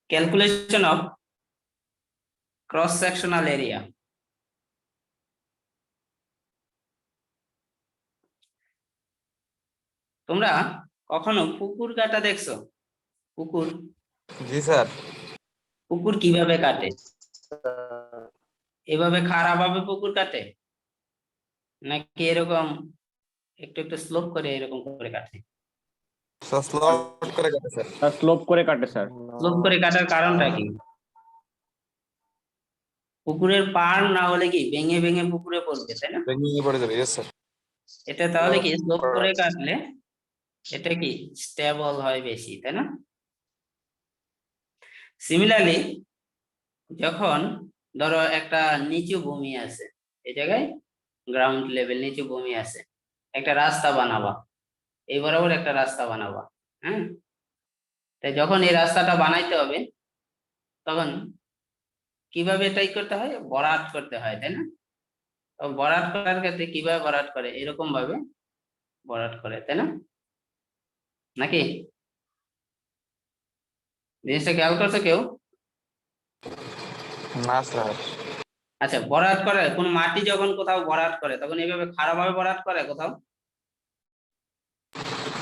calculation of cross sectional area. তোমরা কখনো পুকুর কাটা দেখছো? পুকুর? জি স্যার। পুকুর কিভাবে কাটে? এভাবে খাড়া ভাবে পুকুর কাটে নাকি এরকম একটু একটু স্লোপ করে এরকম করে কাটে? স্লোপ করে কাটে স্যার। স্লোপ করে কাটে স্যার। স্লোপ করে কাটার কারণটা কি? পুকুরের পাড় না হলে কি ভেঙে ভেঙে পুকুরে পড়বে, তাই না? ভেঙে পড়ে যাবে। Yes sir. এটা তাহলে কি স্লোপ করে কাটলে এটা কি স্টেবল হয় বেশি, তাই না? সিমিলারলি যখন ধরো একটা নিচু ভূমি আছে, এই জায়গায় গ্রাউন্ড লেভেল নিচু ভূমি আছে, একটা রাস্তা বানাবা, এই বরাবর একটা রাস্তা বানাবা, হ্যাঁ? তাই যখন এই রাস্তাটা বানাইতে হবে তখন কিভাবে এটাই করতে হয়, ভরাট করতে হয়, তাই না? ভরাট করার ক্ষেত্রে কিভাবে ভরাট করে, এরকম ভাবে ভরাট করে, তাই না? নাকি জিনিসটা খেয়াল করছো কেউ? না স্যার। আচ্ছা, ভরাট করে কোন মাটি যখন কোথাও ভরাট করে তখন এইভাবে খারাপ ভাবে ভরাট করে কোথাও?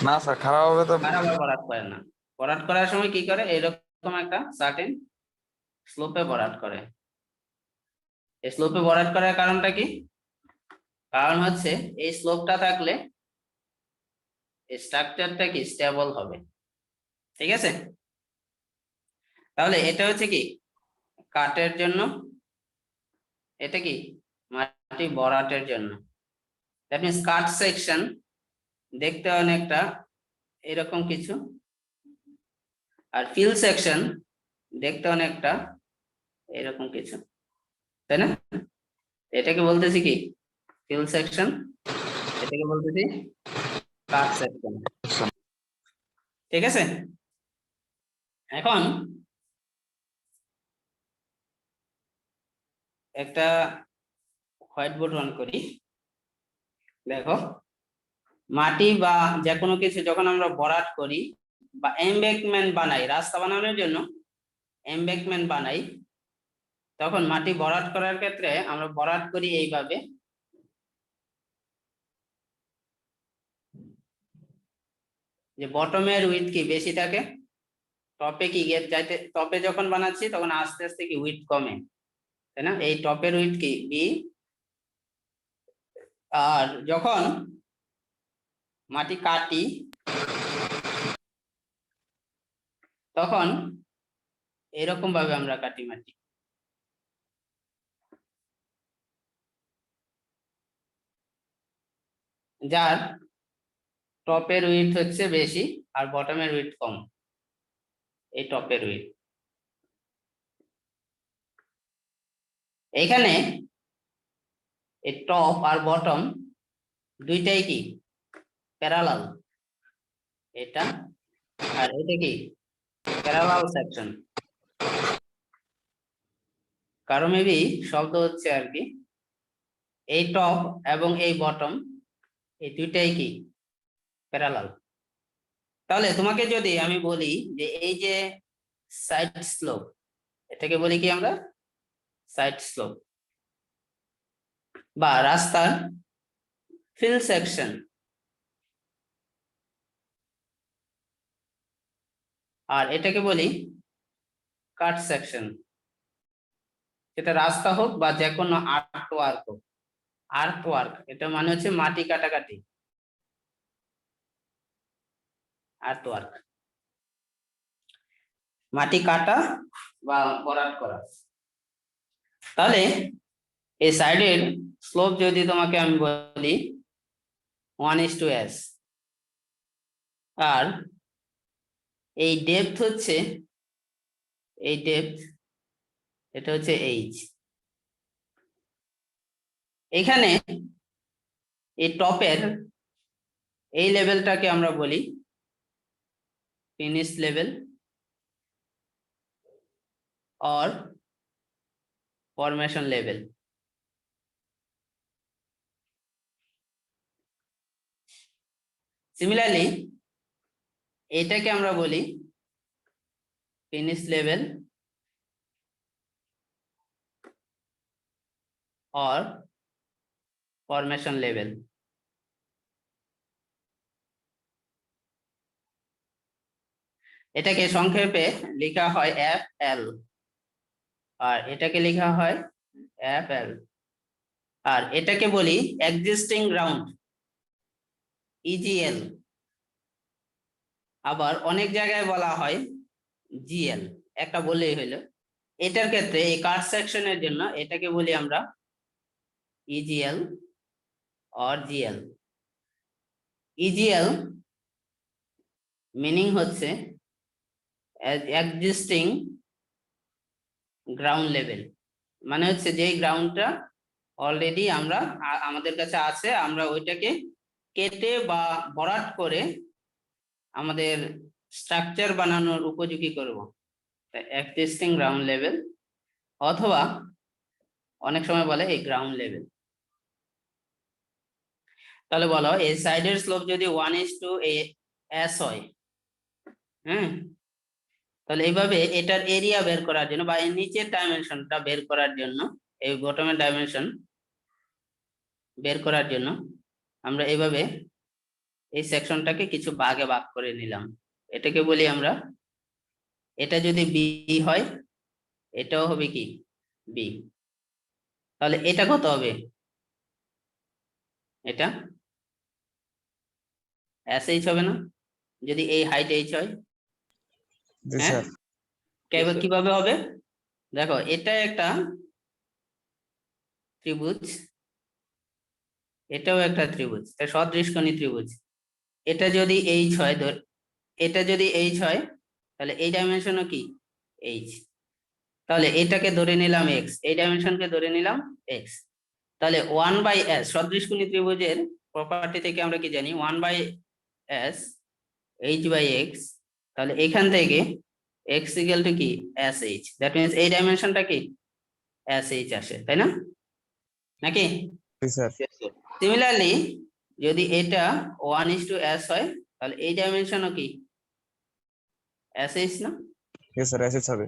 না স্যার, খারাপ হবে তো। খারাপ ভাবে ভরাট করে না। ভরাট করার সময় কি করে, এরকম একটা সার্টেন স্লোপে ভরাট করে। এই স্লোপে ভরাট করার কারণটা কি? কারণ হচ্ছে এই স্লোপটা থাকলে স্ট্রাকচারটা কি স্টেবল হবে, ঠিক আছে? তাহলে এটা হচ্ছে কি কাটের জন্য, এটা কি মাটি ভরাটের জন্য। দ্যাট মিন্স কাট সেকশন দেখতে অনেকটা এরকম কিছু, আর ফিল সেকশন দেখতে অনেকটা এরকম কিছু, তাই না? এটাকে বলতেছি কি ফিল সেকশন, এটাকে বলতেছি কাট সেকশন, ঠিক আছে? এখন একটা হোয়াইট বোর্ড অন করি। দেখো, মাটি বা যে কোনো কিছু যখন আমরা ভরাট করি বা এমবেকমেন্ট বানাই, রাস্তা বানানোর জন্য এমবেকমেন্ট বানাই, তখন মাটি ভরাট করার ক্ষেত্রে আমরা ভরাট করি এইভাবে, যে বটমের উইডথ কি বেশি থাকে, টপে কি যাইতে, টপে যখন বানাচ্ছি তখন আস্তে আস্তে কি উইডথ কমে, তাই না? এই টপের উইডথ কি বি, আর যখন মাটি কাটি তখন এরকম ভাবে আমরা কাটি মাটি, যার টপের উইডথ হচ্ছে বেশি আর বটমের উইডথ কম। এই টপের উইডথ এইখানে এই টপ আর বটম দুইটাই কি প্যারালাল, এটা আর এটা কি প্যারালাল সেকশন। কারণ মেবি শব্দ হচ্ছে আর কি, এই টপ এবং এই বটম এই দুইটাই কি প্যারালাল। তাহলে তোমাকে যদি আমি বলি যে এই যে সাইড স্লোপ, এটাকে বলি কি আমরা সাইড স্লোপ, বা রাস্তার ফিল সেকশন, আর এটাকে বলি কাট সেকশন। এটা রাস্তা হোক বা যে কোনো আর্ট ওয়ার্ক হোক, আর্ট ওয়ার্ক এটা মানে হচ্ছে মাটি কাটাকাটি, আর্ট ওয়ার্ক মাটি কাটা বা ভরাট করা। তাহলে এই সাইডের স্লোপ যদি তোমাকে আমি বলি 1:s, আর এই ডেপথ হচ্ছে, এই ডেপথ এটা হচ্ছে h। এখানে এই টপের এই লেভেলটাকে আমরা বলি finish level or formation level। Similarly এটাকে আমরা বলি finish level or formation level। এটাকে সংক্ষেপে লেখা হয় FL, আর এটাকে লেখা হয় FL, আর এটাকে বলি এক্সিস্টিং গ্রাউন্ড EGL, আবার অনেক জায়গায় বলা হয় GL, একটা বললেই হইলো। এটার ক্ষেত্রে এই কাট সেকশনের জন্য এটাকে বলি আমরা EGL or GL। EGL meaning হচ্ছে এক্সিস্টিং গ্রাউন্ড লেভেল, মানে হচ্ছে যে গ্রাউন্ডটা অলরেডি আমরা আমাদের কাছে আছে, আমরা ওইটাকে কেটে বা ভরাট করে আমাদের স্ট্রাকচার বানানোর উপযোগী করব, এক্সিস্টিং গ্রাউন্ড লেভেল, অথবা অনেক সময় বলে এই গ্রাউন্ড লেভেল। তাহলে বলো এই সাইডের স্লোপ যদি 1:s হয়, হ্যাঁ, তাহলে এইভাবে এটার এরিয়া বের করার জন্য বা এই নিচের ডাইমেনশনটা বের করার জন্য, এই বটমের ডাইমেনশন বের করার জন্য আমরা এইভাবে এই সেকশনটাকে কিছু ভাগে ভাগ করে নিলাম। এটাকে বলি আমরা, এটা যদি বি হয় এটাও হবে কি বি, তাহলে এটা কত হবে? এটা SH হবে না যদি এই হাইট H হয়? জি হ্যাঁ, স্যার। কিভাবে হবে? দেখো এটা একটা ত্রিভুজ, এটাও একটা ত্রিভুজ, সদৃশকোণী ত্রিভুজ। এটা যদি H হয়, এটা যদি H হয় তাহলে এই ডাইমেনশনও কি H, তাহলে এটাকে ধরে নিলাম X, এই ডাইমেনশনকে ধরে নিলাম X। তাহলে 1/s সদৃশকোণী ত্রিভুজের প্রপার্টি থেকে আমরা কি জানি 1/s H/x, তাহলে এখান থেকে x ইকুয়াল টু কি SH, দ্যাট মিন্স এই ডাইমেনশনটা কি SH আসে, তাই না নাকি? জি স্যার। সিমিলারলি যদি এটা 1:s হয় তাহলে এই ডাইমেনশনও কি SH না? ইয়েস স্যার, এসএস হবে।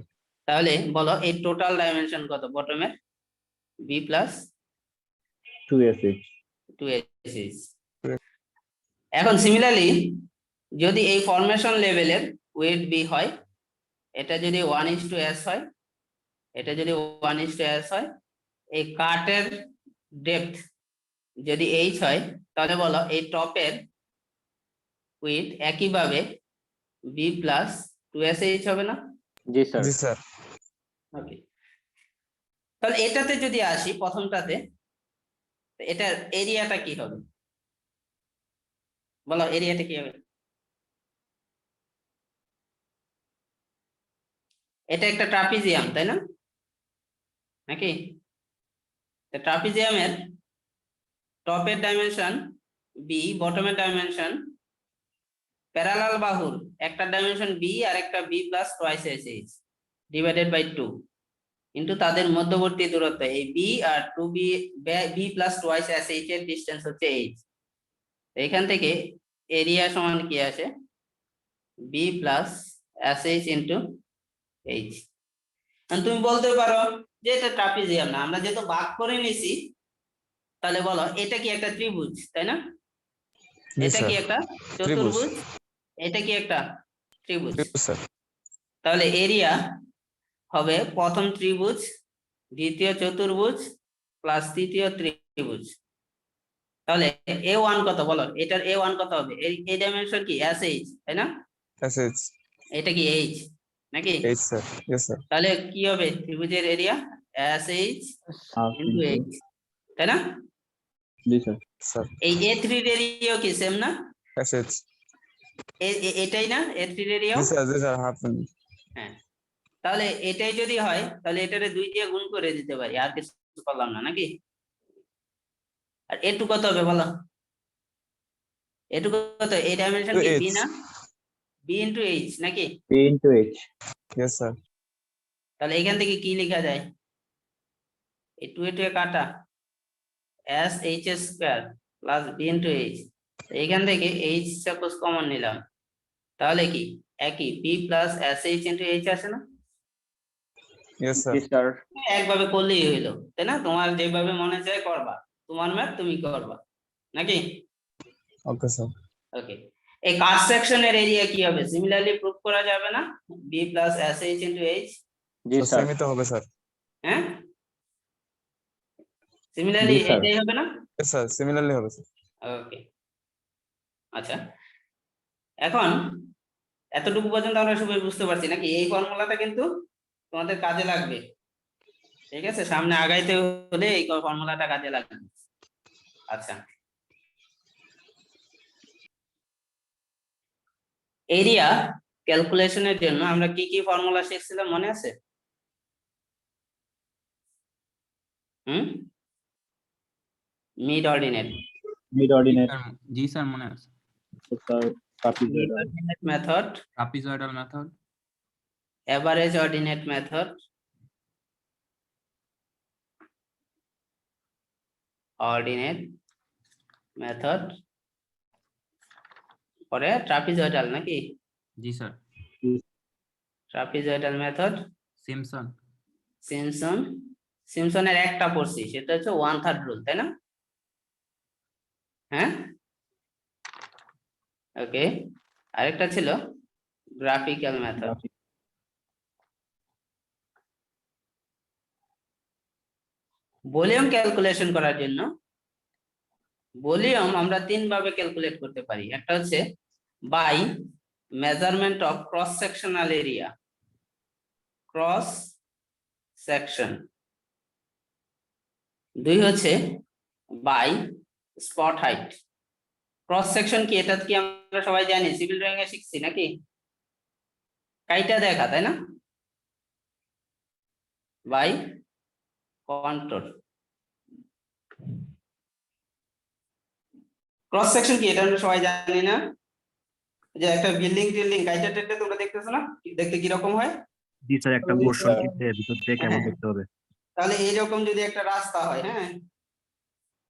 তাহলে বলো এই টোটাল ডাইমেনশন কত বটমের? B plus 2SH 2SH। এখন সিমিলারলি যদি এই ফরমেশন লেভেলের ওয়েট B হয়, এটা যদি 1:s হয়, এটা যদি 1:s হয়, এই কাটের ডেপথ যদি H হয়, তাহলে বলো এই টপের উইথ একইভাবে B প্লাস 2SH হবে না? জি স্যার। জি স্যার। ওকে, তাহলে এটাতে যদি আসি প্রথমটাতে, এটার এরিয়াটা কি হবে বলো, এরিয়াটা কি হবে? এটা একটা ট্রাপিজিয়াম, তাই না নাকি? ট্রাপিজিয়ামের টপের ডাইমেনশন B, বটমের ডাইমেনশন, প্যারালাল বাহুর একটা ডাইমেনশন B আর একটা B plus twice SH divided by 2 কিন্তু তাদের মধ্যবর্তী দূরত্ব এই B আর 2B, B plus twice SH এর ডিসটেন্স হচ্ছে H। এখান থেকে এরিয়া সমান কি আসে B plus SH into H। তুমি বলতে পারো যে এটা ট্রাপিজিয়াম না, আমরা যেহেতু ভাগ করে নিছি, তাহলে বলো এটা কি একটা ত্রিভুজ, তাই না? জি এটা কি স্যার। একটা ত্রিভুজ। চতুর্ভুজ, এটা কি একটা ত্রিভুজ, ত্রিভুজ স্যার। তাহলে এরিয়া হবে প্রথম ত্রিভুজ, দ্বিতীয় চতুর্ভুজ প্লাস তৃতীয় ত্রিভুজ। তাহলে A1 কত বলো, এটার A1 কত হবে? এই ডাইমেনশন কি SH, তাই না? এসএস। এটা কি H নাকি? H sir. Yes sir. তাহলে কি হবে ত্রিভুজের এরিয়া SH ইন্টু H, তাই না? জি স্যার। স্যার। এই A3 এর এরিয়াও কি সেম না? এসএস। এটাই না A3 এর এরিয়াও? জি স্যার, জি স্যার, হাফ। হ্যাঁ, তাহলে এটাই যদি হয় তাহলে এটারে 2 দিয়ে গুণ করে দিতে পারি, আর কিছু করলাম না নাকি? আর এটু কত হবে বলো, এটু কত? এই ডাইমেনশন কি B না? B ইন্টু H নাকি? P into H yes sir. তাহলে এখান থেকে কি লেখা যায়? এই 2 এ কাটা SH² plus B into H, এখান থেকে H সাপোজ কমন নিলাম, তাহলে কি একই p plus sh into h আছে না? Yes, sir. জি স্যার। একভাবে করলেই হইলো, তাই না? তোমার যেভাবে মনে চায় করবা, তোমার ম্যাথ তুমি করবা নাকি? Okay, sir. ওকে, এই কাট সেকশনের এরিয়া কি হবে? সিমিলারলি প্রুফ করা যাবে না? b plus sh into h, জি So স্যার। same ই তো হবে, sir. হ্যাঁ সিমিলারলি জি, স্যার। এটাই হবে না? Yes, sir. Similarly হবে, sir. ওকে, আচ্ছা এখন এতটুকু পর্যন্ত আমরা সবাই বুঝতে পারছি নাকি? এই ফর্মুলাটা কিন্তু তোমাদের কাজে লাগবে, ঠিক আছে? সামনে আগাইতে হলে এই ফর্মুলাটা কাজে লাগবে। আচ্ছা, এরিয়া ক্যালকুলেশনের জন্য আমরা কি কি ফর্মুলা শিখছিলাম মনে আছে? মিড অর্ডিনেট, মিড অর্ডিনেট, জি স্যার মনে আছে। Trapezoidal, method, trapezoidal method, average ordinate method, ordinate method, পরে ট্রাপিজয়েডাল নাকি? জি sir. Trapezoidal method, Simpson, Simpson, সিমসনের একটা পড়ছি, সেটা হচ্ছে 1/3 রুল, তাই না? হ্যাঁ ওকে, আরেকটা ছিল গ্রাফিক্যাল মেথড। ভলিউম ক্যালকুলেশন করার জন্য ভলিউম আমরা তিন ভাবে ক্যালকুলেট করতে পারি। একটা হচ্ছে by measurement of cross sectional area, cross section. দুই হচ্ছে by spot height. Cross section কি, এটা কি আমরা সবাই জানি, সিভিল ড্রয়িং এ শিখছি নাকি? কাইটা দেখা, তাই না? By control. ক্রস সেকশন কি এটা আমরা সবাই জানি না? যে একটা বিল্ডিং টিল্ডিং কাইটা টেটে তোমরা দেখতেছো না, দেখতে কি রকম হয়? জি স্যার, একটা জি, পোর্শন স্যার। কেটে ভিতর দিয়ে কেমন দেখতে হবে? তাহলে এইরকম যদি একটা রাস্তা হয়, হ্যাঁ,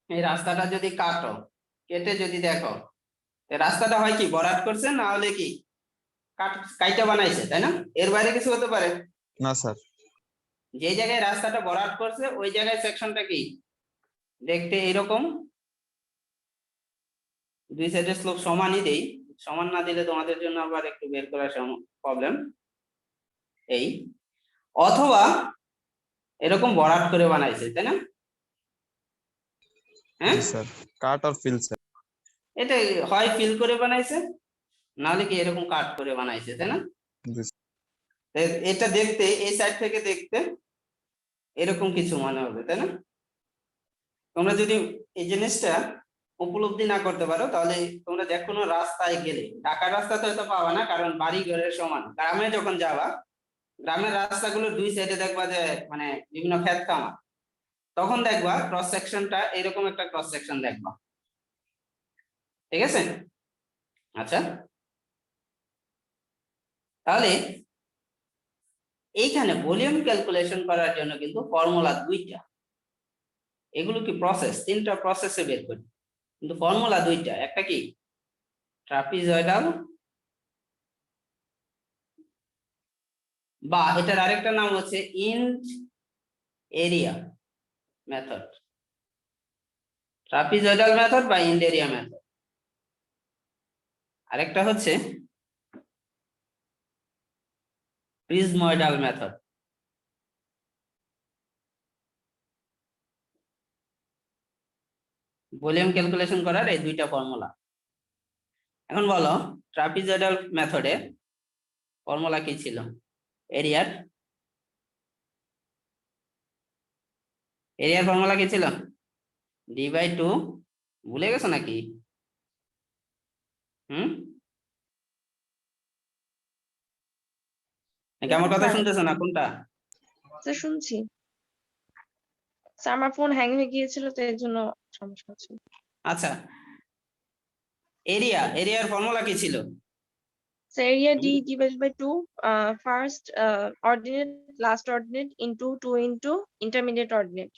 এই রাস্তাটা যদি কাটো, কেটে যদি দেখো, এই রাস্তাটা হয় কি ভরাট করছে, না হলে কি কাইটা বানাইছে, তাই না? এর বাইরে কিছু হতে পারে? না, sir. যে জায়গায় রাস্তাটা ভরাট করছে ওই জায়গায় সেকশনটা কি দেখতে এরকম, দুই সাইডের স্লোপ সমানই দেই। সমান না দিলে তোমাদের জন্য আবার একটু বের করার প্রবলেম। এই অথবা এরকম ভরাট করে বানাইছে, তাই না? হ্যাঁ জি, sir. Cut or fill, sir. এটা হয় ফিল করে বানাইছে, নাহলে কি এরকম কাট করে বানাইছে, তাই না? জি, এটা দেখতে এই সাইড থেকে দেখতে এরকম কিছু মনে হবে, তাই না? তোমরা যদি এই জিনিসটা উপলব্ধি না করতে পারো, তাহলে তোমরা যে কোনো রাস্তায় গেলে, ঢাকার রাস্তা তো হয়তো পাবা না, কারণ বাড়ি ঘরের সমান। গ্রামে যখন যাবা, গ্রামের রাস্তাগুলো দুই সাইডে দেখবা যে মানে বিভিন্ন ক্ষেত কামা, তখন দেখবা ক্রস সেকশনটা এরকম একটা ক্রস সেকশন দেখবা, ঠিক আছে? আচ্ছা, তাহলে এইখানে ভলিউম ক্যালকুলেশন করার জন্য কিন্তু ফর্মুলা দুইটা। এগুলো কি প্রসেস, তিনটা প্রসেসে বের করি, কিন্তু ফর্মুলা দুইটা। একটা কি ট্রাপিজয়েডাল, বা এটার আরেকটা নাম হচ্ছে ইন্ড এরিয়া মেথড, ট্রাপিজয়েডাল মেথড বা ইন্ড এরিয়া মেথড। আরেকটা হচ্ছে প্রিজময়েডাল মেথড। ভলিউম ক্যালকুলেশন করার এই দুইটা ফর্মুলা। এখন বলো ট্রাপিজয়েডাল মেথডে ফর্মুলা কি ছিল? এরিয়ার ফর্মুলা কি ছিল? d/2, ভুলে গেছো নাকি? নাকি আমার কথা শুনতেছো না? কোনটা? স্যার শুনছি স্যার, আমার ফোন হ্যাং হয়ে গিয়েছিল তো এর জন্য সমস্যা হচ্ছে। আচ্ছা, এরিয়ার ফর্মুলা কি ছিল? So area D divided by 2, first ordinate, last ordinate into 2 into intermediate ordinate.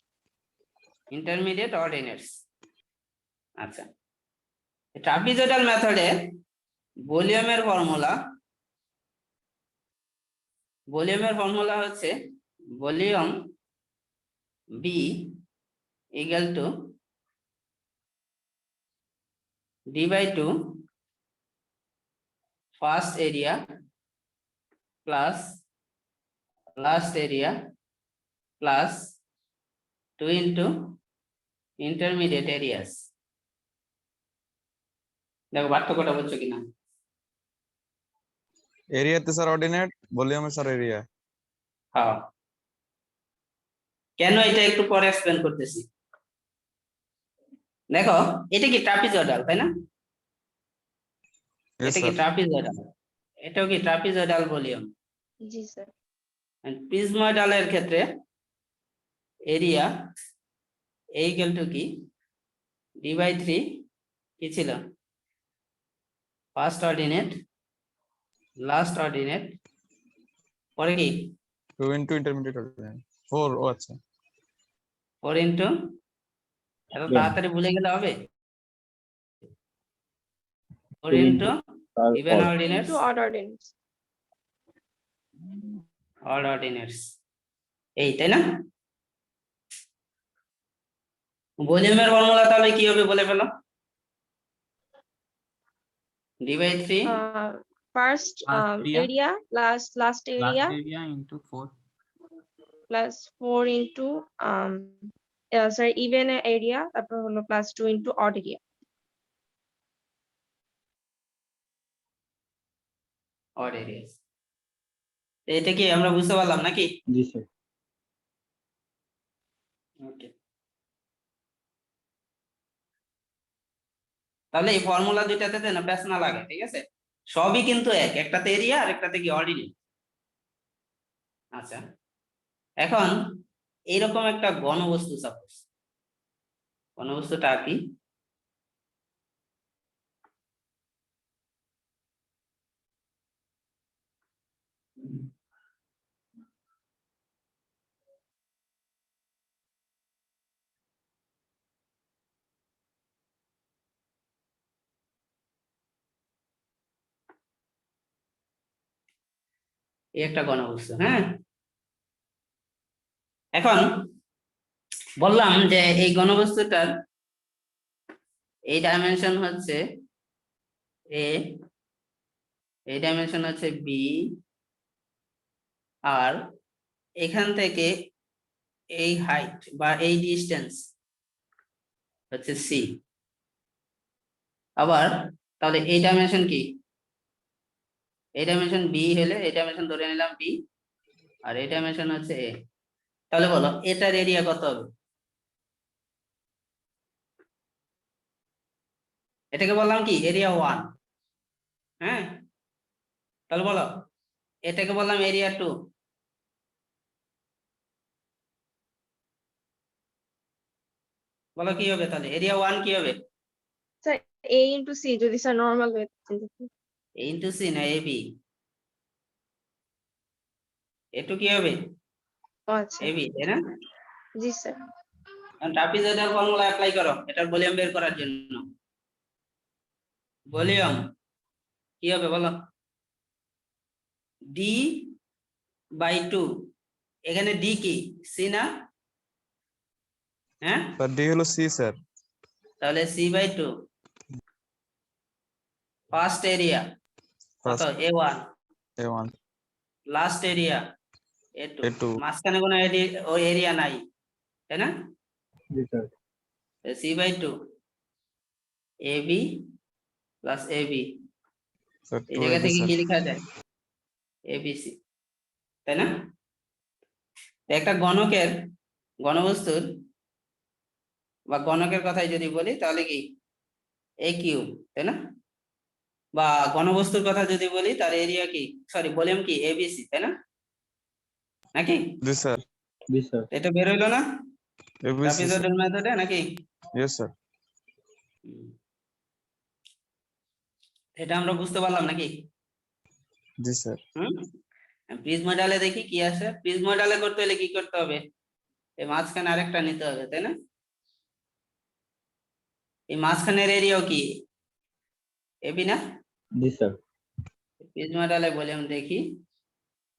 Intermediate ordinates. আচ্ছা, ট্রাপিজয়েডাল মেথডে ভলিউমের ফর্মুলা হচ্ছে volume B equal to D by two first area plus last area plus 2 into intermediate areas. দেখো পার্থক্যটা বুঝছো কিনা? এরিয়াতে স্যার অর্ডিনেট, ভলিউমে স্যার এরিয়া। হ্যাঁ, কেন এটা একটু পরে এক্সপ্লেন করতেছি। দেখো এটা কি ট্রাপিজয়েডাল, তাই না? Yes, এটা কি sir. ট্রাপিজয়েডাল, এটাও কি ট্রাপিজয়েডাল ভলিউম। জি স্যার। প্রিজময়েডালের ক্ষেত্রে এরিয়া ইকুয়াল টু কি ডি বাই 3 কি ছিল ফার্স্ট অর্ডিনেট লাস্ট অর্ডিনেট পরে কি 2 ইনটু ইন্টারমিডিয়েট অর্ডিনেট 4। ও আচ্ছা, 4 ইন্টু, এত Yeah. তাড়াতাড়ি ভুলে গেলে হবে? 4 2 into even odd. Ordinates Into odd ordinates. Odd ordinates, এই তাই না? ভলিউমের ফর্মুলা তাহলে কি হবে বলে ফেলো। D by 3 First area. area plus last area Last area into 4. plus 4 into sorry even area তারপর হলো plus 2 into odd area. Odd areas. এটা কি আমরা বুঝতে পারলাম নাকি? জি স্যার। ওকে, তাহলে এই ফর্মুলা দুইটাতে না প্যাচ না লাগে, ঠিক আছে? সবই কিন্তু এক, একটাতে এরিয়া আর একটাতে কি অর্ডিনেট। আচ্ছা, এখন এইরকম একটা ঘনবস্তু, সাপোজ ঘনবস্তুটা কি এই একটা ঘনবস্তু, হ্যাঁ। এখন বললাম যে এই ঘনবস্তুটার এই ডাইমেনশন হচ্ছে এ, এই ডাইমেনশন হচ্ছে বি, আর এখান থেকে এই হাইট বা এই ডিস্টেন্স হচ্ছে সি। আবার তাহলে এই ডাইমেনশন কি, এই ডাইমেনশন বি হলে এই ডাইমেনশন ধরে নিলাম বি, আর এই ডাইমেনশন হচ্ছে এ। তাহলে বলো এটার এরিয়া কত হবে? এটাকে বললাম কি এরিয়া 1, হ্যাঁ। তাহলে বলো এটাকে বললাম এরিয়া 2, বলো কি হবে তাহলে? এরিয়া 1 কি হবে? Sir, A into C যদি স্যার নরমাল ওয়ে এ ইন্টু সি না এ বি, এটু কি হবে? আচ্ছা এ বি, তাই না? জি স্যার। ট্রাপিজয়েডাল ফর্মুলা অ্যাপ্লাই করো এটার ভলিউম বের করার জন্য। ভলিউম কি হবে বলো? ডি বাই 2, এখানে ডি কি সি না? হ্যাঁ, স্যার ডি হলো সি স্যার। তাহলে সি বাই 2 ফার্স্ট এরিয়া কত first A1, A1 last area A2, A2 মাঝখানে কোনো এরিয়া নাই, তাই না? জি স্যার। C by 2 AB plus AB, sir এই 2 জায়গা AB থেকে স্যার। কি লেখা যায়? ABC, তাই না? তো একটা ঘনকের ঘনবস্তুর বা ঘনকের কথাই যদি বলি তাহলে কি A কিউব, তাই না? বা ঘনবস্তুর কথা যদি বলি তার এরিয়া কি, সরি ভলিউম কি ABC, তাই না? নাকি জি স্যার। জি স্যার। এটা বের হইলো না ABC স্যার। ট্রাপিজয়েডাল মেথডে নাকি? Yes sir. এটা আমরা বুঝতে পারলাম নাকি? জি স্যার। প্রিজময়েডালে দেখি কি আসে। প্রিজময়েডালে করতে হলে কি করতে হবে? এই মাঝখানে আরেকটা নিতে হবে, তাই না? এই মাঝখানের এরিয়াও কি এবি না? জি স্যার। প্রিজমাটালের ভলিউম দেখি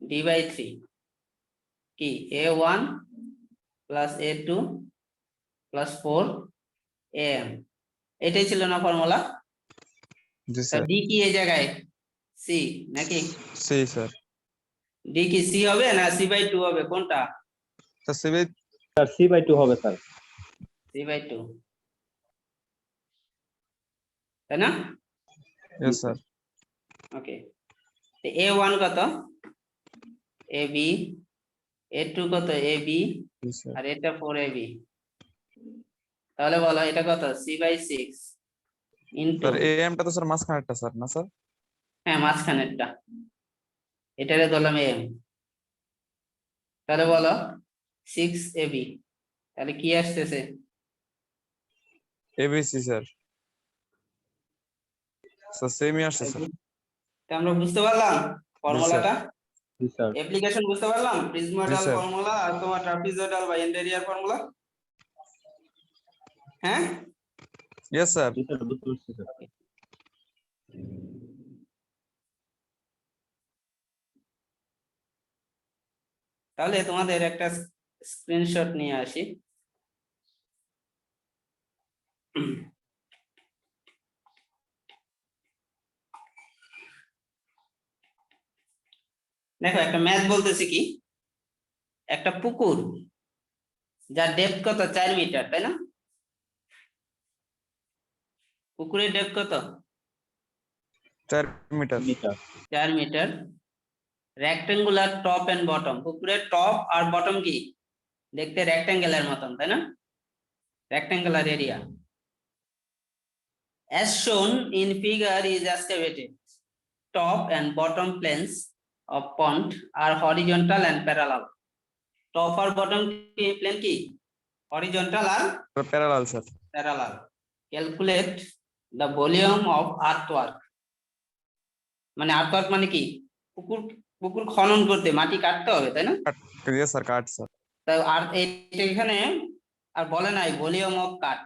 d/3 কি a1 plus a2 plus 4 am, এটাই ছিল না ফর্মুলা? জি স্যার। ডি কি এই জায়গায় সি নাকি? C sir. ডি কি সি হবে না c/2 হবে, কোনটা? Sir CB. স্যার c/2 হবে স্যার। c/2 তাই না? Yes sir. ওকে, a1 কত? ab, a2 কত? ab, জি স্যার। আর এটা 4ab, তাহলে বলো এটা কত? c/6 ইনটু, স্যার এএমটা তো স্যার মাঝখানেরটা স্যার, না স্যার? হ্যাঁ মাঝখানেরটা, এটারে ধরলাম am, তাহলে বলো 6ab, তাহলে কি আসতেছে? ABC sir. স্যার সেমই আসছে স্যার। তা আমরা বুঝতে পারলাম ফর্মুলাটা, জি স্যার। অ্যাপ্লিকেশন বুঝতে পারলাম, প্রিজমাটাল স্যার। ফর্মুলা আর তোমার ট্রাপিজয়েডাল বা ইন্টেরিয়র ফর্মুলা। হ্যাঁ ইয়েস স্যার। জি স্যার, বুঝতে পারছি স্যার। তাহলে তোমাদের একটা স্ক্রিনশট নিয়ে আসি। দেখো একটা ম্যাথ বলতেছি কি, একটা পুকুর যার ডেপথ কত? 4 মিটার, তাই না? পুকুরের ডেপথ কত? 4 metre. Metre. 4 metre. Rectangular top and bottom, পুকুরের টপ আর বটম কি দেখতে রেক্টেঙ্গেলের মতন, তাই না? Rectangular area as shown in figure is excavated. Top and bottom planes of pond are horizontal and parallel. Top আর bottom plane কি horizontal আর parallel sir. parallel. Calculate the volume of earthwork. মানে earthwork মানে কি? পুকুর পুকুর খনন করতে মাটি কাটতে হবে, তাই না? Yes sir, cut sir. তাই আর এইটা এখানে আর বলে নাই ভলিউম অফ কাট,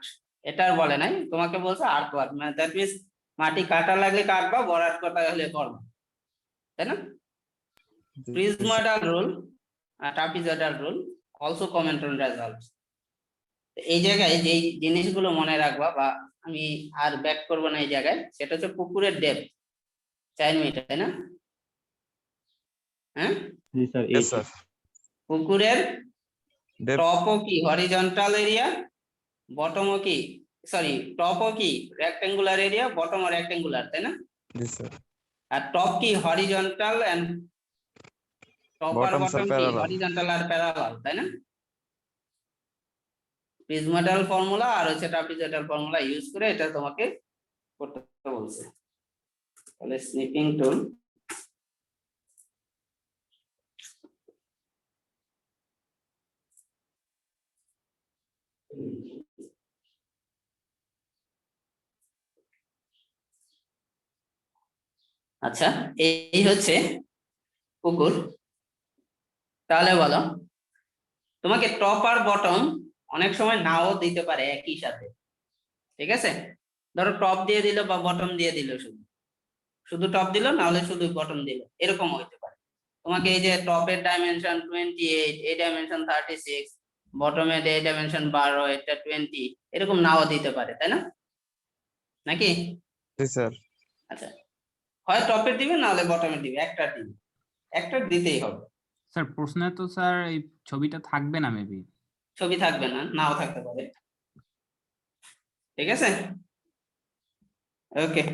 এটা আর বলে নাই, তোমাকে বলছে আর্টওয়ার্ক, মানে দ্যাট মিন্স মাটি কাটা লাগলে কাটবা, বরাট কটা হলে করবা, তাই না? প্রিজমাটাল রুল আর trapezoidal rule also comment on results. এই জায়গায় যে জিনিসগুলো মনে রাখবা, বা আমি আর ব্যাক করবো না এই জায়গায়, সেটা হচ্ছে পুকুরের ডেপথ 4 মিটার, তাই না? হ্যাঁ জি স্যার। Yes sir. পুকুরের ডেপথ। টপও কি হরিজন্টাল এরিয়া, বটমও কি, সরি টপও কি রেক্টেঙ্গুলার এরিয়া, বটমও রেক্টেঙ্গুলার, তাই না? জি স্যার। আর টপ কি হরিজন্টাল এন্ড টপ আর Bottom, sir, বটম কি parallel. হরিজন্টাল আর প্যারালাল, তাই না? প্রিজমাটাল ফর্মুলা আর হচ্ছে ট্রাপিজয়েডাল ফর্মুলা ইউজ করে এটা তোমাকে করতে বলছে। তাহলে স্নিপিং টুল, আচ্ছা এই হচ্ছে পুকুর। তাহলে বলো তোমাকে টপ আর বটম অনেক সময় নাও দিতে পারে একই সাথে, ঠিক আছে? ধরো টপ দিয়ে দিল বা বটম দিয়ে দিল, শুধু শুধু টপ দিল, না হলে শুধু বটম দিল, এরকম হইতে পারে। তোমাকে এই যে টপের ডাইমেনশন 28, এই ডাইমেনশন 36, বটমের এই ডাইমেনশন 12, এটা 20, এরকম নাও দিতে পারে, তাই না? নাকি? জি স্যার। আচ্ছা, হয় টপের দিবে না হলে বটমের দিবে, একটা দিবে, একটা দিতেই হবে। স্যার প্রশ্নে তো স্যার এই ছবিটা থাকবে না মেবি। ছবি থাকবে না, নাও থাকতে পারে, ঠিক আছে? ওকে,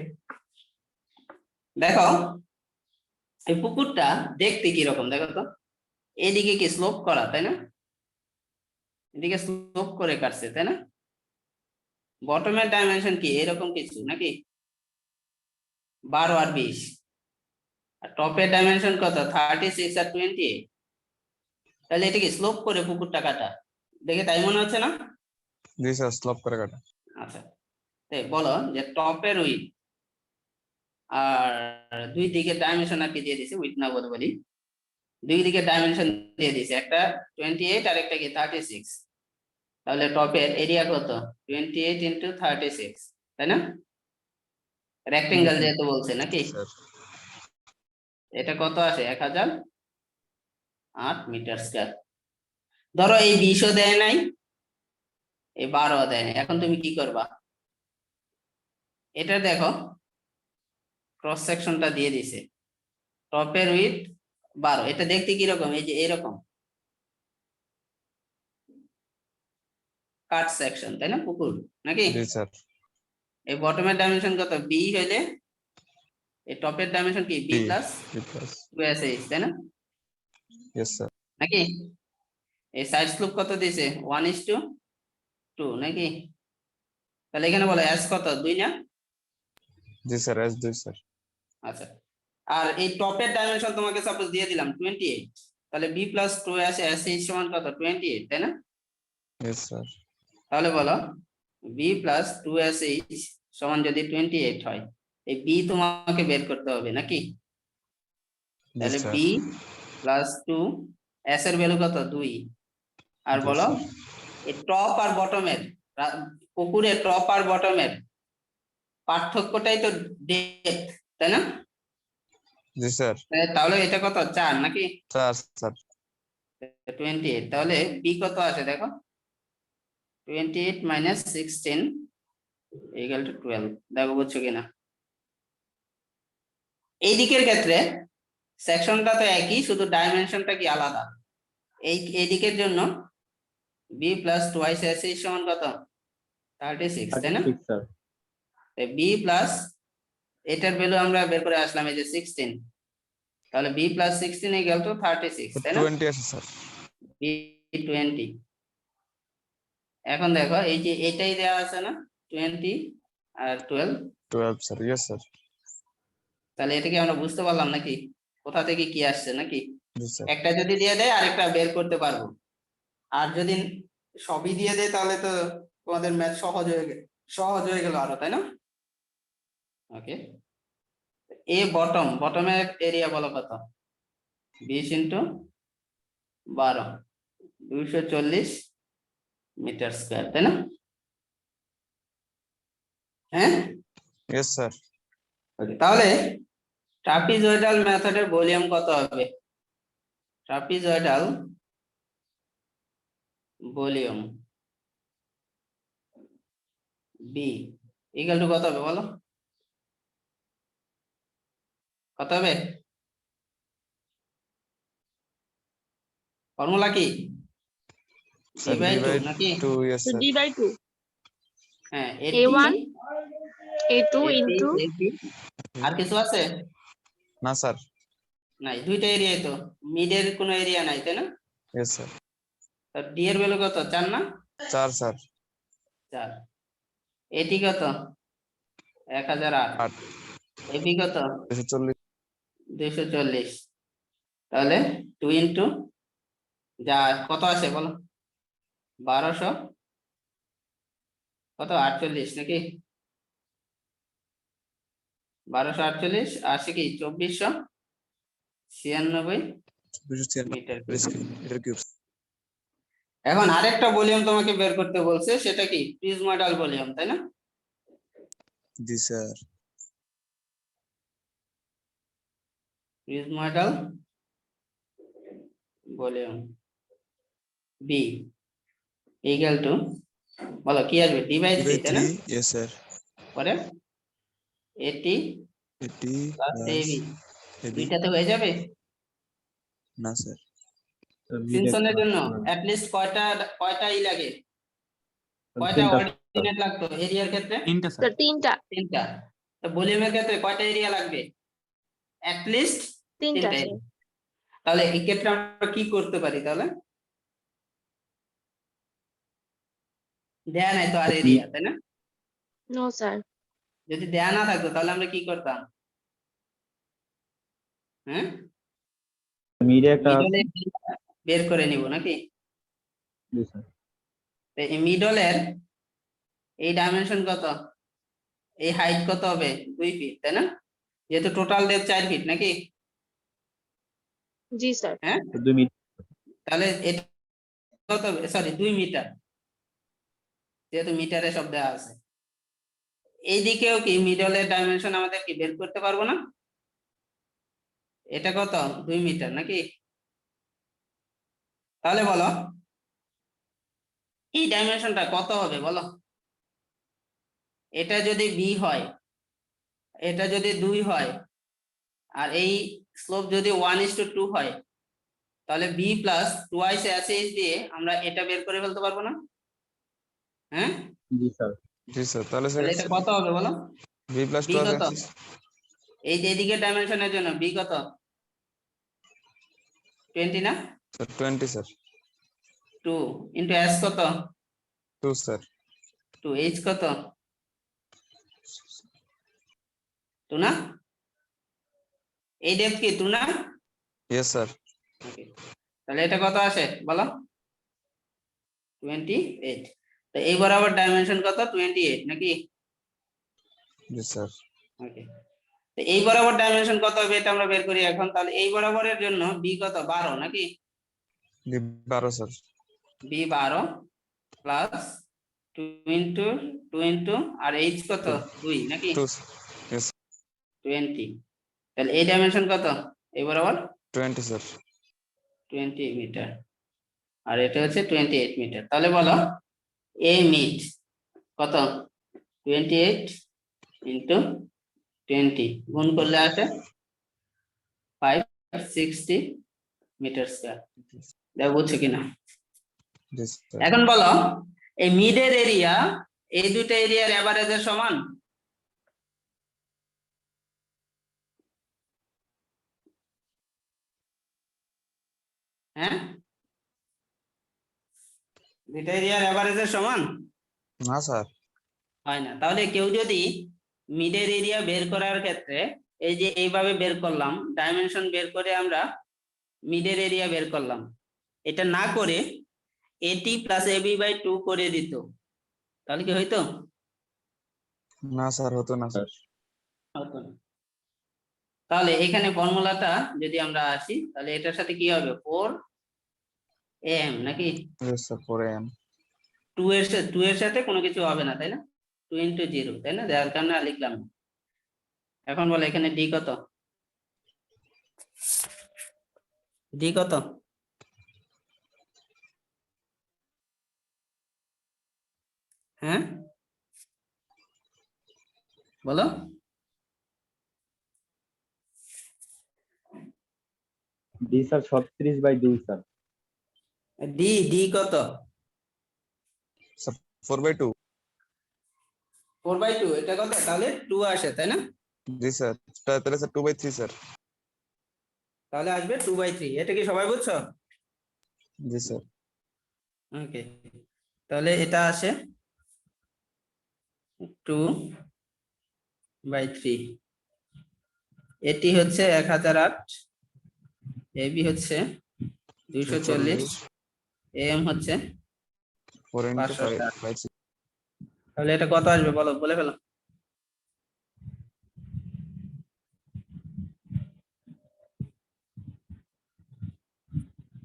দেখো এই পুকুরটা দেখতে কিরকম দেখো তো, এদিকে কি স্লোপ করা, তাই না? এদিকে স্লোপ করে কাটছে, তাই না? বটমের ডাইমেনশন কি এরকম কিছু নাকি 12 আর 20, আর টপের ডাইমেনশন কত 36 আর 28, তাহলে এটা কি স্লোপ করে পুকুরটা কাটা, দেখে তাই মনে হচ্ছে না? জি স্যার, স্লপ করে কাটা। আচ্ছা, তাই বলো যে টপের উইথ আর দুই দিকে ডাইমেনশন আর কি দিয়ে দিছে, উইথ না বলি, দুই দিকে ডাইমেনশন দিয়ে দিছে, একটা 28 আর একটা কি 36, তাহলে টপের এরিয়া কত 28 × 36, তাই না? রেক্টেঙ্গেল যেহেতু বলছে নাকি, স্যার এটা কত আসে 1008 মিটার স্কয়ার। ধরো এই 20ও দেয় নাই, এই 12ও দেয় নাই, এখন তুমি কি করবা? এটা দেখো ক্রস সেকশনটা দিয়ে দিছে, টপের উইথ 12, এটা দেখতে কিরকম? এই যে এরকম কাট সেকশন, তাই না, পুকুর নাকি? জি স্যার এই বটমের ডাইমেনশন কত? বি হইলে এই টপের ডাইমেনশন কি? B B plus B plus 2SH, তাই না ইয়েস স্যার নাকি? এই সাইড স্লোপ কত দিয়েছে? 1:2 নাকি? তাহলে এখানে বলো এস কত? 2 না? জি স্যার S2 স্যার আচ্ছা, আর এই টপের ডাইমেনশন তোমাকে সাপোজ দিয়ে দিলাম 28, তাহলে বি প্লাস 2SH সমান কত? 28, তাই না? ইয়েস স্যার তাহলে বলো বি প্লাস 2SH সমান যদি 28 হয়, এই বি তোমাকে বের করতে হবে নাকি? জি তাহলে স্যার বি প্লাস 2, এস এর ভ্যালু কত? 2। আর জি বলো স্যার এই টপ আর বটমের, পুকুরের টপ আর বটমের পার্থক্যটাই তো ডেপথ, তাই না? জি স্যার তাহলে এটা কত? 4 নাকি? 4 স্যার 28, তাহলে বি কত আসে দেখো? 28 মাইনাস 16 ইকুয়াল টু 12। দেখো বুঝছো কিনা? এই দিকের ক্ষেত্রে সেকশনটা তো একই, শুধু ডাইমেনশনটা কি আলাদা। এই দিকের জন্য বি প্লাস টুয়াইস এস সমান কত? 36, তাই না? 36 স্যার। বি প্লাস এটার ভ্যালু আমরা বের করে আসলাম, এই যে 16, তাহলে বি প্লাস 16 ইকুয়াল টু 36, তাই না? 20 আছে স্যার বি 20। এখন দেখো এই যে এটাই দেওয়া আছে না, 20 আর 12, 12 স্যার ইয়েস স্যার তাহলে এটাকে আমরা বুঝতে পারলাম নাকি কোথা থেকে কি আসছে নাকি? জি স্যার একটা যদি দিয়ে দেয় আরেকটা বের করতে পারবো, আর যদি সবই দিয়ে দেয় তাহলে তো তোমাদের ম্যাথ সহজ হয়ে গেল আরো, তাই না? ওকে, এ বটমের এরিয়া বলো কত? 20 ইন্টু 12, 240 মিটার স্কয়ার, তাই না? হ্যাঁ, ইয়েস স্যার তাহলে ট্রাপিজয়েডাল মেথডের ভলিউম কত হবে? ট্রাপিজয়েডাল ভলিউম বি ইকুয়াল টু কত হবে বলো? কত হবে? ফর্মুলা কি? Sir D by D two by নাকি? 2 ইয়েস So স্যার D/2 হ্যাঁ, A1 A2 into আর কিছু আছে? না স্যার নাই, দুইটা এরিয়াই তো, মিডের কোনো এরিয়া নাই, তাই না? ইয়েস স্যার ডি এর ভ্যালু কত? 4 না? 4 স্যার 4। এটি কত? 1008। 8 এবি কত? 240 240। তাহলে 2 ইন্টু যা কত আসে বলো? 1200 কত? 48 নাকি? 1248 আসে কি 2496 মিটার কিউব। মিটার কিউব এখন আরেকটা ভলিউম তোমাকে বের করতে বলছে, সেটা কি? প্রিজময়েডাল ভলিউম, তাই না? জি sir prismoidal volume B equal to বলো কি আসবে? ডি বাই 3, তাই না? ইয়েস স্যার পরে 80 80 প্লাস এবি, এবি দুইটাতে হয়ে যাবে? না স্যার সিমসনের জন্য অ্যাট লিস্ট কয়টা ই লাগে? কয়টা অর্ডিনেট লাগতো এরিয়ার ক্ষেত্রে? 3টা the স্যার। 3টা 3টা। তো ভলিউমের ক্ষেত্রে কয়টা এরিয়া লাগবে? অ্যাট লিস্ট 3টা 3টা। sir. তাহলে এই ক্ষেত্রে আমরা কি করতে পারি? তাহলে দেয়া নাই তো আর এরিয়া, তাই না? No sir. যদি দেয়া না থাকতো তাহলে আমরা কি করতাম? হ্যাঁ, মিডিয়া একটা মিডলে বের করে নিব নাকি? জি স্যার তো এই মিডলের এই ডাইমেনশন কত? এই হাইট কত হবে? 2 ফিট, তাই না? যেহেতু টোটাল ডেপথ 4 ফিট নাকি? জি sir. হ্যাঁ, 2 মিনিট তাহলে এটা কত হবে? সরি 2 মিটার, যেহেতু মিটারে সব দেওয়া আছে। এইদিকেও কি মিডলের ডাইমেনশন আমাদের কি বের করতে পারবো না? এটা কত 2 মিটার নাকি? তাহলে বলো এই ডাইমেনশনটা কত হবে বলো? এটা যদি বি হয়, এটা যদি 2 হয়, আর এই স্লোপ যদি 1:2 হয়, তাহলে বি প্লাস টুয়াইস এসএইচ দিয়ে আমরা এটা বের করে ফেলতে পারবো না? হ্যাঁ, জি স্যার। জি স্যার, তাহলে স্যার তাহলে এটা কত হবে বলো? বি প্লাস বি 2 কত? এই যে এদিকে ডাইমেনশনের জন্য বি কত? 20 না? স্যার 20 স্যার 2 ইনটু এস কত? 2 স্যার 2 এইচ কত? 2 না? এই ডেপথ কি 2 না? Yes sir Okay. তাহলে এটা কত আসে বলো? 28। তো এই বরাবর ডাইমেনশন কত? 28 নাকি? জি স্যার ওকে, তো এই বরাবর ডাইমেনশন কত হবে এটা আমরা বের করি এখন। তাহলে এই বরাবরের জন্য বি কত? 12 নাকি? B 12 sir B 12 plus 2 into 2 into আর এইচ কত? 2 নাকি? 2 ইয়েস 20। তাহলে এই ডাইমেনশন কত এই বরাবর? 20 স্যার 20 মিটার, আর এটা হচ্ছে 28 মিটার। তাহলে বলো এ মিড কত? 28 ইন্টু 20 গুণ করলে আসে 560 মিটার স্কয়ার। দেখো বুঝছো কিনা? জি স্যার এখন বলো এই মিডের এরিয়া এই দুটো এরিয়ার এভারেজের সমান? হ্যাঁ, দুটো এরিয়ার এভারেজের সমান না স্যার হয় না। তাহলে কেউ যদি মিডের এরিয়া বের করার ক্ষেত্রে এই যে এইভাবে বের করলাম, ডাইমেনশন বের করে আমরা মিডের এরিয়া বের করলাম, এটা না করে এটি প্লাস এবি বাই 2 করে দিত, তাহলে কি হইতো? না স্যার হতো না স্যার হতো না। তাহলে এখানে ফর্মুলাটা যদি আমরা আসি, তাহলে এটার সাথে কি হবে? 4am নাকি? ইয়েস স্যার 4 am 2 এর সাথে কোনো কিছু হবে না, তাই না? 2 ইন্টু 0, তাই না? যার কারণে আর লিখলাম না। এখন বলো এখানে ডি কত? ডি কত? হ্যাঁ বলো। D sir 36/2 sir. D D কত? স্যার 4/2 4/2, এটা কত? তাহলে 2 আসে, তাই না? জি স্যার তাহলে স্যার 2/3 স্যার তাহলে আসবে 2/3। এটা কি সবাই বুঝছো? জি স্যার ওকে, তাহলে এটা আসে 2/3। এটি হচ্ছে 1008, এবি হচ্ছে 240, এম হচ্ছে 4 into 5 560। 5 তাহলে এটা কত আসবে বলো, বলে ফেলো।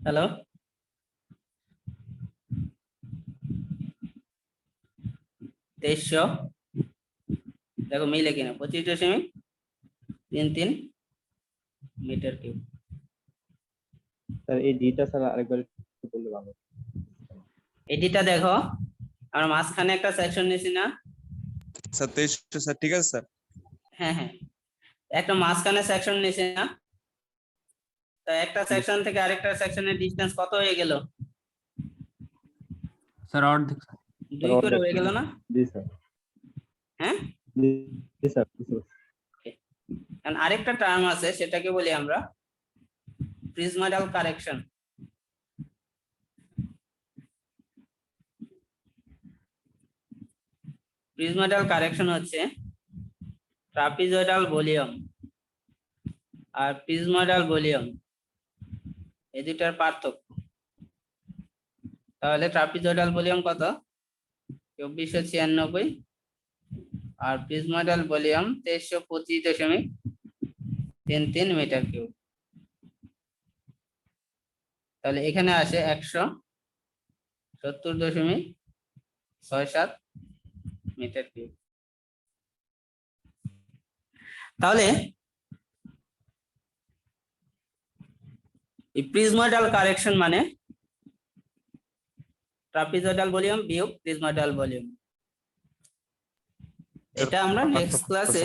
হ্যালো, তেইশশো, দেখো মিলে কিনা, 25.33 মিটার কিউব। স্যার এই ডিটা স্যার আরেকবার একটু বললে ভালো হতো। এটিটা দেখো আমরা মাঝখানে একটা সেকশন নিয়েছি না? স্যার 23 স্যার ঠিক আছে স্যার হ্যাঁ হ্যাঁ, একটা মাঝখানে সেকশন নিয়েছি না? তো একটা সেকশন থেকে আরেকটা সেকশনের ডিসটেন্স কত হয়ে গেল? স্যার অর্ধেক। 2 করে হয়ে গেল না? জি স্যার। হ্যাঁ, জি স্যার জি স্যার। কারণ আরেকটা টার্ম আছে, সেটাকে বলি আমরা প্রিজমাডাল কারেকশন। প্রিজমাডাল কারেকশন হচ্ছে ট্রাপিজয়েডাল ভলিউম আর প্রিজমাডাল ভলিউম এই দুটার পার্থক্য। তাহলে ট্রাপিজয়েডাল ভলিউম কত? 2496, আর প্রিজমাডাল ভলিউম 2325.33 মিটার কিউব। তাহলে এখানে আসে 170.67 মিটার কিউব। তাহলে এই প্রিজময়েডাল কারেকশন মানে ট্রাপিজয়েডাল ভলিউম বিয়োগ প্রিজময়েডাল ভলিউম। এটা আমরা নেক্সট ক্লাসে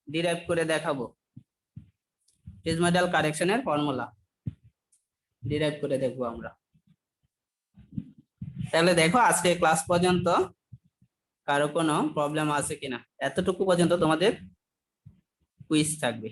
ডিরাইভ করে দেখাবো। প্রিজময়েডাল কারেকশনের ফর্মুলা ডিরাইভ করে দেখবো আমরা। তাহলে দেখো আজকে ক্লাস পর্যন্ত কারো কোনো প্রবলেম আছে কিনা, এতটুকু পর্যন্ত তোমাদের কুইজ থাকবে।